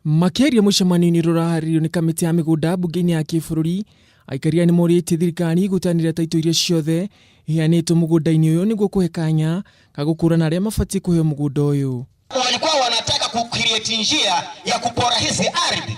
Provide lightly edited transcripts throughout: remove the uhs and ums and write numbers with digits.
Makiria mũcemanio-inĩ rũraharĩrio nĩ kamĩtĩ ya migunda mbunge-inĩ ya kĩbũrũri, Aikari nimoritie thirikari gutanĩra taito iria ciothe iheanĩtwo mũgũnda-inĩ ũyũ nĩguo kũhe kanya ka gũkũrana arĩa mabatiĩ kũheo mũgũnda ũyũ. Walikuwa wanataka kucreate njia ya kupora hizi ardhi,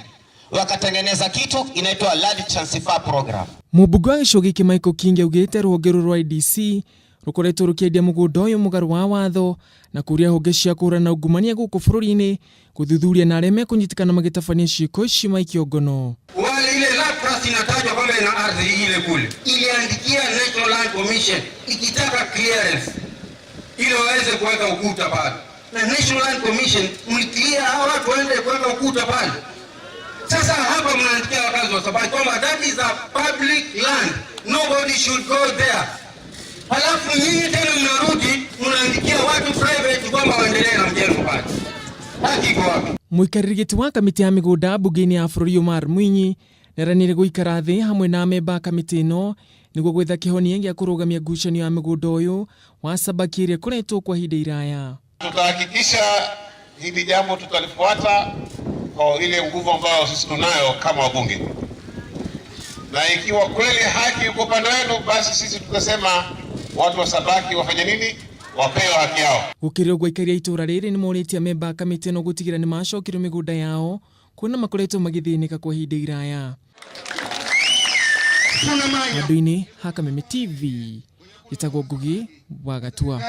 wakatengeneza kitu inaitwa land transfer program. Mũmbunge wa gĩcigo gĩkĩ Michael Kingi augĩte rũhonge rwa ADC rũkoretwo rũkĩendia mũgũnda ũyũ mũgarũ wa watho na kũũria honge cia kũhũrana ungumania gũkũ bũrũri-inĩ gũthuthuria na arĩa mekũnyitikana magĩtabania ciĩko ici maikio ngono. Wale ile lapras inatajwa kwamba ina ardhi ile kule, iliandikia National Land Commission ikitaka clearance ili waweze kuweka ukuta pale, na National Land Commission mliclear hao watu waende kuweka ukuta pale. Sasa hapa mnaandikia wakazi wa Sabaki kwamba that is a public land, nobody should go there. Halafu nyinyi tena mnarudi mnaandikia watu private kwamba waendelee na mjengo pale. Haki iko wapi? Mũikarĩri wa kamĩtĩ ya migunda mbunge-inĩ ya bũrũri Omar Mwinyi neranĩire gũikara thĩ hamwe na memba kamĩtĩ ĩno nĩguo gwetha kĩhonia gĩa kũrũgamia ngucanio ya migunda ũyũ wa Sabaki ĩrĩa ĩkoretwo kwa ihinda iraya. Tutahakikisha hili jambo tutalifuata kwa ile nguvu ambayo sisi tunayo kama wabunge, na ikiwa kweli haki yuko upande wenu, basi sisi tukasema watu wa Sabaki wafanye nini? Wapewe haki yao. Gũkĩrĩ ũguo Aikari a itũra rĩrĩ nĩmorĩtie memba kamĩtĩ ĩno gũtigĩrĩra nĩmacokerio mĩgũnda yao kuona makoretwo magĩthĩnĩka kwa ihinda iraya. Handũ-inĩ ha Kameme TV, gĩtagwo Ngugi wa Gatua.